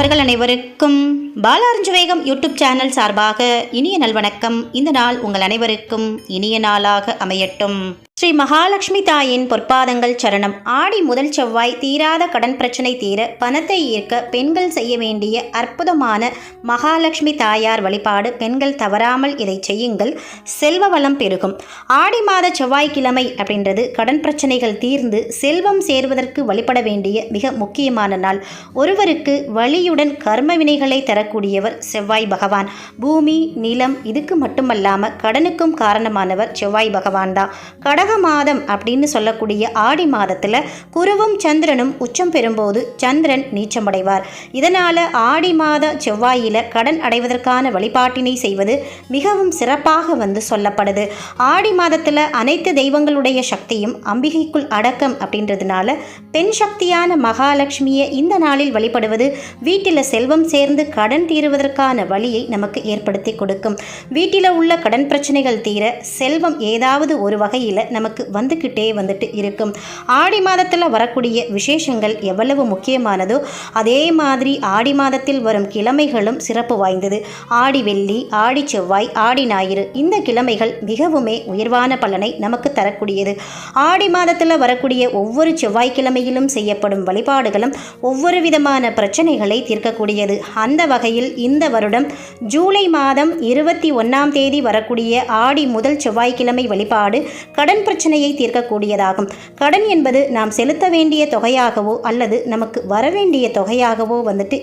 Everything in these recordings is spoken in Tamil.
நண்பர்கள் அனைவருக்கும் பாலாரஞ்சவேகம் யூடியூப் சேனல் சார்பாக இனிய நல்வணக்கம். இந்த நாள் உங்கள் அனைவருக்கும் இனிய நாளாக அமையட்டும். ஸ்ரீ மகாலட்சுமி தாயின் பொற்பாதங்கள் சரணம். ஆடி முதல் செவ்வாய் தீராத கடன் பிரச்சனை தீர பணத்தை ஈர்க்க பெண்கள் செய்ய வேண்டிய அற்புதமான மகாலட்சுமி தாயார் வழிபாடு. பெண்கள் தவறாமல் இதை செய்யுங்கள், செல்வ வளம் பெருகும். ஆடி மாத செவ்வாய்க்கிழமை அப்படின்றது கடன் பிரச்சனைகள் தீர்ந்து செல்வம் சேர்வதற்கு வழிபட வேண்டிய மிக முக்கியமான நாள். ஒருவருக்கு வலியுடன் கர்ம வினைகளை தரக்கூடியவர் செவ்வாய் பகவான். பூமி நிலம் இதுக்கு மட்டுமல்லாமல் கடனுக்கும் காரணமானவர் செவ்வாய் பகவான் தான். கடக மாதம் அப்படின்னு சொல்லக்கூடிய ஆடி மாதத்தில் குருவும் சந்திரனும் உச்சம் பெறும்போது சந்திரன் நீச்சமடைவார். இதனால் ஆடி மாத செவ்வாயில் கடன் அடைவதற்கான வழிபாட்டினை செய்வது மிகவும் சிறப்பாக சொல்லப்படுது. ஆடி மாதத்தில் அனைத்து தெய்வங்களுடைய சக்தியும் அம்பிகைக்குள் அடக்கம் அப்படின்றதுனால பெண் சக்தியான மகாலட்சுமியை இந்த நாளில் வழிபடுவது வீட்டில் செல்வம் சேர்ந்து கடன் தீருவதற்கான வழியை நமக்கு ஏற்படுத்தி கொடுக்கும். வீட்டில் உள்ள கடன் பிரச்சனைகள் தீர செல்வம் ஏதாவது ஒரு வகையில் நமக்கு வந்துட்டு இருக்கும். ஆடி மாதத்தில் வரக்கூடிய விசேஷங்கள் எவ்வளவு முக்கியமானதோ அதே மாதிரி ஆடி மாதத்தில் வரும் கிழமைகளும் சிறப்பு வாய்ந்தது. ஆடி வெள்ளி, ஆடி செவ்வாய், ஆடி ஞாயிறு இந்த கிழமைகள் மிகவுமே உயர்வான பலனை நமக்கு தரக்கூடியது. ஆடி மாதத்தில் வரக்கூடிய ஒவ்வொரு செவ்வாய்க்கிழமையிலும் செய்யப்படும் வழிபாடுகளும் ஒவ்வொரு விதமான பிரச்சனைகளை தீர்க்கக்கூடியது. அந்த வகையில் இந்த வருடம் ஜூலை மாதம் 21ஆம் தேதி வரக்கூடிய ஆடி முதல் செவ்வாய்க்கிழமை வழிபாடு கடன் பிரச்சனையை தீர்க்கக்கூடியதாகும். கடன் என்பது நாம் செலுத்த வேண்டிய தொகையாகவோ அல்லது நமக்கு வரவேண்டிய தொகையாகவோ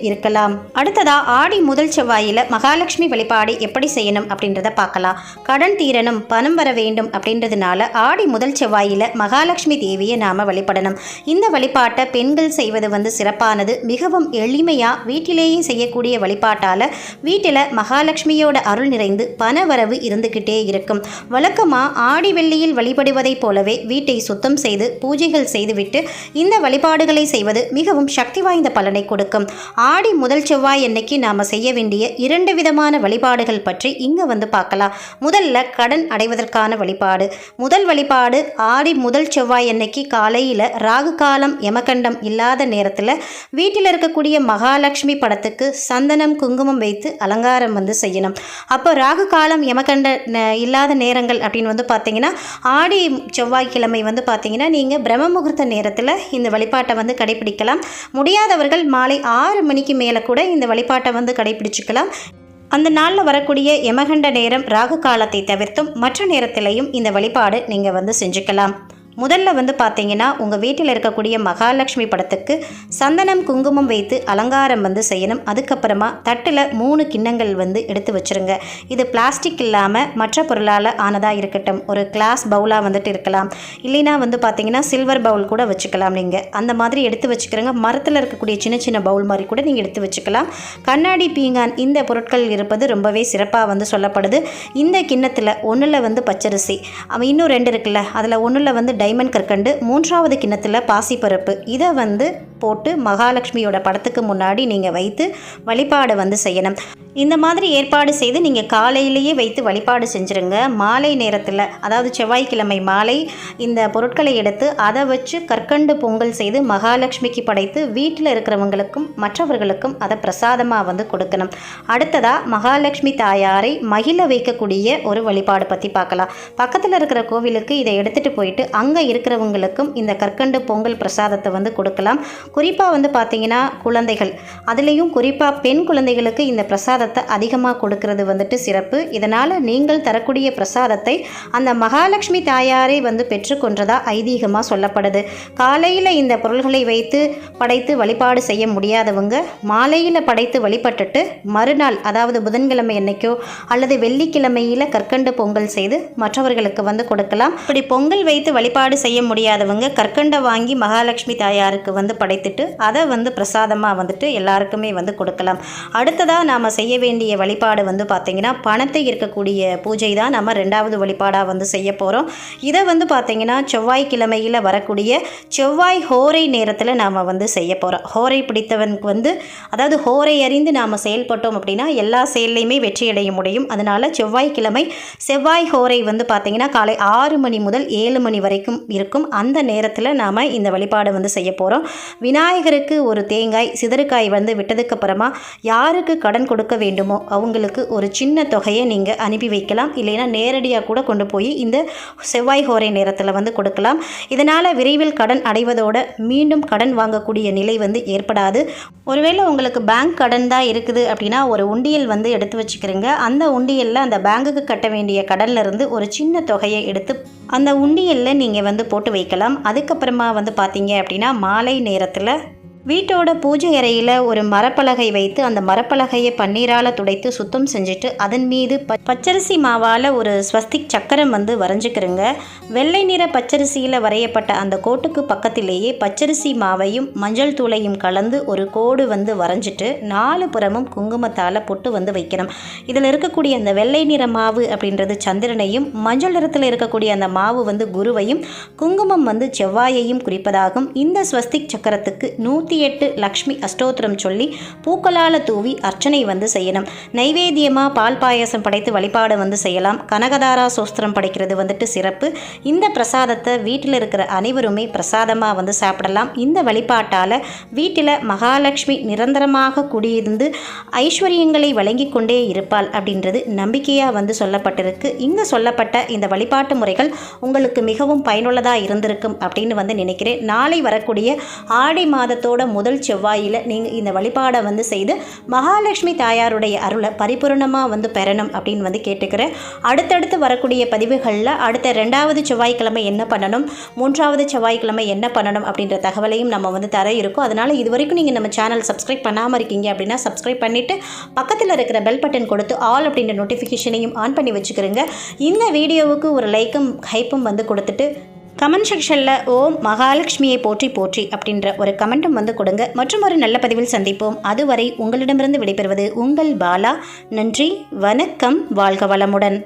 இருக்கலாம். அடுத்ததா ஆடி முதல் செவ்வாயில் மகாலட்சுமி வழிபாடு எப்படி செய்யணும் அப்படின்றத பார்க்கலாம். கடன் தீரணும், பணம் வர வேண்டும் அப்படின்றதுனால ஆடி முதல் செவ்வாயில் மகாலட்சுமி தேவியை நாம வழிபடணும். இந்த வழிபாட்டை பெண்கள் செய்வது சிறப்பானது. மிகவும் எளிமையா வீட்டிலேயே செய்யக்கூடிய வழிபாட்டால வீட்டில் மகாலட்சுமியோட அருள் நிறைந்து பண வரவு இருந்துகிட்டே இருக்கும். வழக்கமா ஆடி வெள்ளியில் வழிபடுவதை போலவே வீட்டை சுத்தம் செய்து பூஜைகள் செய்துவிட்டு இந்த வழிபாடுகளை செய்வது மிகவும் சக்தி வாய்ந்த பலனை கொடுக்கும். ஆடி முதல் செவ்வாய் அன்னைக்கு நாம செய்ய வேண்டிய 2 விதமான வழிபாடுகள் பற்றி இங்க பார்க்கலாம். முதல்ல கடன் அடைவதற்கான வழிபாடு. முதல் வழிபாடு ஆடி முதல் செவ்வாய் அன்னைக்கு காலையில் ராகு காலம் யமகண்டம் இல்லாத நேரத்தில் வீட்டில் இருக்கக்கூடிய மகாலட்சுமி படத்துக்கு சந்தனம் குங்குமம் வைத்து அலங்காரம் செய்யணும். அப்போ ராகு காலம் யமகண்ட இல்லாத நேரங்கள் அப்படின்னு பார்த்தீங்கன்னா ஆடி செவ்வாய்க்கிழமை பார்த்தீங்கன்னா நீங்கள் பிரம்ம முகூர்த்த நேரத்தில் இந்த வழிபாட்டை கடைபிடிக்கலாம். முடியாதவர்கள் மாலை 6 மணிக்கு மேலே கூட இந்த வழிபாட்டை கடைபிடிச்சிக்கலாம். அந்த நாளில் வரக்கூடிய யமகண்ட நேரம் ராகு காலத்தை தவிர்த்தும் மற்ற நேரத்திலையும் இந்த வழிபாடு நீங்கள் செஞ்சுக்கலாம். முதல்ல பார்த்தீங்கன்னா உங்கள் வீட்டில் இருக்கக்கூடிய மகாலட்சுமி படத்துக்கு சந்தனம் குங்குமம் வைத்து அலங்காரம் செய்யணும். அதுக்கப்புறமா தட்டில் 3 கிண்ணங்கள் எடுத்து வச்சுருங்க. இது பிளாஸ்டிக் இல்லாமல் மற்ற பொருளால் ஆனதாக இருக்கட்டும். ஒரு கிளாஸ் பவுலாக இருக்கலாம், இல்லைனா பார்த்தீங்கன்னா சில்வர் பவுல் கூட வச்சுக்கலாம். நீங்கள் அந்த மாதிரி எடுத்து வச்சுக்கிறங்க. மரத்தில் இருக்கக்கூடிய சின்ன சின்ன பவுல் மாதிரி கூட நீங்கள் எடுத்து வச்சுக்கலாம். கண்ணாடி பீங்கான் இந்த பொருட்கள் இருப்பது ரொம்பவே சிறப்பாக சொல்லப்படுது. இந்த கிண்ணத்தில் ஒன்றில் பச்சரிசி, இன்னும் 2 இருக்குல்ல, அதில் ஒன்றில் டைமண்ட் கற்கண்டு, 3ஆவது கிண்ணத்தில் பாசிப்பருப்பு. இதை போட்டு மகாலட்சுமியோட படத்துக்கு முன்னாடி நீங்கள் வைத்து வழிபாடு செய்யணும். இந்த மாதிரி ஏற்பாடு செய்து நீங்கள் காலையிலேயே வைத்து வழிபாடு செஞ்சுருங்க. மாலை நேரத்தில், அதாவது செவ்வாய்க்கிழமை மாலை இந்த பொருட்களை எடுத்து அதை வச்சு கற்கண்டு பொங்கல் செய்து மகாலட்சுமிக்கு படைத்து வீட்டில் இருக்கிறவங்களுக்கும் மற்றவர்களுக்கும் அதை பிரசாதமாக கொடுக்கணும். அடுத்ததாக மகாலட்சுமி தாயாரை மகிழ வைக்கக்கூடிய ஒரு வழிபாடு பற்றி பார்க்கலாம். பக்கத்தில் இருக்கிற கோவிலுக்கு இதை எடுத்துகிட்டு போயிட்டு அங்கே இருக்கிறவங்களுக்கும் இந்த கற்கண்டு பொங்கல் பிரசாதத்தை கொடுக்கலாம். குறிப்பாக பார்த்தீங்கன்னா குழந்தைகள், அதுலேயும் குறிப்பாக பெண் குழந்தைகளுக்கு இந்த பிரசாதத்தை அதிகமாக கொடுக்கறது சிறப்பு. இதனால் நீங்கள் தரக்கூடிய பிரசாதத்தை அந்த மகாலட்சுமி தாயாரை பெற்றுக்கொண்டதா ஐதீகமாக சொல்லப்படுது. காலையில் இந்த பொருள்களை வைத்து படைத்து வழிபாடு செய்ய முடியாதவங்க மாலையில் படைத்து வழிபட்டுட்டு மறுநாள், அதாவது புதன்கிழமை அன்னைக்கோ அல்லது வெள்ளிக்கிழமையில் கற்கண்டு பொங்கல் செய்து மற்றவர்களுக்கு கொடுக்கலாம். இப்படி பொங்கல் வைத்து வழிபாடு செய்ய முடியாதவங்க கற்கண்டை வாங்கி மகாலட்சுமி தாயாருக்கு படைத்துட்டு அதை பிரசாதமாக எல்லாருக்குமே கொடுக்கலாம். அடுத்ததாக நாம் செய்ய வேண்டிய வழிபாடு பார்த்தீங்கன்னா பணத்தை இருக்கக்கூடிய பூஜை தான் நம்ம 2வது வழிபாடாக செய்ய போகிறோம். இதை பார்த்தீங்கன்னா செவ்வாய்க்கிழமையில் வரக்கூடிய செவ்வாய் ஹோரை நேரத்தில் நாம் செய்ய போகிறோம். ஹோரை பிடித்தவனுக்கு அதாவது ஹோரை அறிந்து நாம் செயல்பட்டோம் அப்படின்னா எல்லா செயல்லையுமே வெற்றியடைய முடியும். அதனால் செவ்வாய்க்கிழமை செவ்வாய் ஹோரை பார்த்தீங்கன்னா காலை 6 மணி முதல் 7 மணி வரைக்கும் இருக்கும். அந்த நேரத்தில் நாம் இந்த வழிபாடு செய்ய போகிறோம். விநாயகருக்கு ஒரு தேங்காய் சிதறுக்காய் வந்து விட்டதுக்கப்புறமா யாருக்கு கடன் கொடுக்க வேண்டுமோ அவங்களுக்கு ஒரு சின்ன தொகையை நீங்கள் அனுப்பி வைக்கலாம். இல்லைன்னா நேரடியாக கூட கொண்டு போய் இந்த செவ்வாய் ஹோரை நேரத்தில் வந்து கொடுக்கலாம். இதனால் விரைவில் கடன் அடைவதோட மீண்டும் கடன் வாங்கக்கூடிய நிலை வந்து ஏற்படாது. ஒருவேளை உங்களுக்கு பேங்க் கடன் தான் இருக்குது அப்படின்னா ஒரு உண்டியல் வந்து எடுத்து வச்சுக்கிறீங்க. அந்த உண்டியலில் அந்த பேங்குக்கு கட்ட வேண்டிய கடன்ல இருந்து ஒரு சின்ன தொகையை எடுத்து அந்த உண்டியலில் நீங்கள் வந்து போட்டு வைக்கலாம். அதுக்கப்புறமா வந்து பார்த்தீங்க அப்படின்னா மாலை நேரத்தில் வீட்டோட பூஜை அறையில் ஒரு மரப்பலகை வைத்து அந்த மரப்பலகையை பன்னீரால் துடைத்து சுத்தம் செஞ்சுட்டு அதன் மீது பச்சரிசி மாவால் ஒரு ஸ்வஸ்திக் சக்கரம் வந்து வரைஞ்சிக்கிறங்க. வெள்ளை நிற பச்சரிசியில் வரையப்பட்ட அந்த கோட்டுக்கு பக்கத்திலேயே பச்சரிசி மாவையும் மஞ்சள் தூளையும் கலந்து ஒரு கோடு வந்து வரைஞ்சிட்டு 4 புறமும் குங்குமத்தால் பொட்டு வந்து வைக்கணும். இதில் இருக்கக்கூடிய அந்த வெள்ளை நிற மாவு அப்படின்றது சந்திரனையும், மஞ்சள் நிறத்தில் இருக்கக்கூடிய அந்த மாவு வந்து குருவையும், குங்குமம் வந்து செவ்வாயையும் குறிப்பதாகும். இந்த ஸ்வஸ்திக் சக்கரத்துக்கு 108 லக்ஷ்மி அஷ்டோத்திரம் சொல்லி பூக்களால் தூவி அர்ச்சனை வந்து செய்யணும். நைவேத்தியமாக பால் பாயசம் படைத்து வழிபாடு வந்து செய்யலாம். கனகதாரா சோஸ்திரம் படைக்கிறது வந்துட்டு சிறப்பு. இந்த பிரசாதத்தை வீட்டில் இருக்கிற அனைவருமே பிரசாதமாக வந்து சாப்பிடலாம். இந்த வழிபாட்டால் வீட்டில் மகாலட்சுமி நிரந்தரமாக குடியிருந்து ஐஸ்வர்யங்களை வழங்கி கொண்டே இருப்பாள் அப்படின்றது நம்பிக்கையாக வந்து சொல்லப்பட்டிருக்கு. இங்கே சொல்லப்பட்ட இந்த வழிபாட்டு முறைகள் உங்களுக்கு மிகவும் பயனுள்ளதாக இருந்திருக்கும் அப்படின்னு வந்து நினைக்கிறேன். நாளை வரக்கூடிய ஆடி மாதத்தோட முதல் செவ்வாயில் நீங்கள் இந்த வழிபாடை வந்து செய்து மகாலட்சுமி தாயாருடைய அருளை பரிபூர்ணமாக வந்து பெறணும் அப்படின்னு வந்து கேட்டுக்கிறேன். அடுத்தடுத்து வரக்கூடிய பதிவுகளில் அடுத்த 2வது செவ்வாய்க்கிழமை என்ன பண்ணணும், 3வது செவ்வாய்க்கிழமை என்ன பண்ணணும் அப்படின்ற தகவலையும் நம்ம வந்து தர இருக்கோம். அதனால் இது வரைக்கும் நீங்கள் நம்ம சேனல் சப்ஸ்கிரைப் பண்ணாமல் இருக்கீங்க அப்படின்னா சப்ஸ்கிரைப் பண்ணிவிட்டு பக்கத்தில் இருக்கிற பெல் பட்டன் கொடுத்து ஆல் அப்படின்ற நோட்டிஃபிகேஷனையும் ஆன் பண்ணி வச்சுக்கிறோங்க. இந்த வீடியோவுக்கு ஒரு லைக்கும் ஹைப்பும் வந்து கொடுத்துட்டு கமெண்ட் செக்ஷனில் ஓம் மகாலட்சுமியை போற்றி போற்றி அப்படின்ற ஒரு கமெண்ட்டும் வந்து கொடுங்க. மற்றும் ஒரு நல்ல பதிவில் சந்திப்போம். அதுவரை உங்களிடமிருந்து விடைபெறுவது உங்கள் பாலா. நன்றி, வணக்கம், வாழ்க வளமுடன்.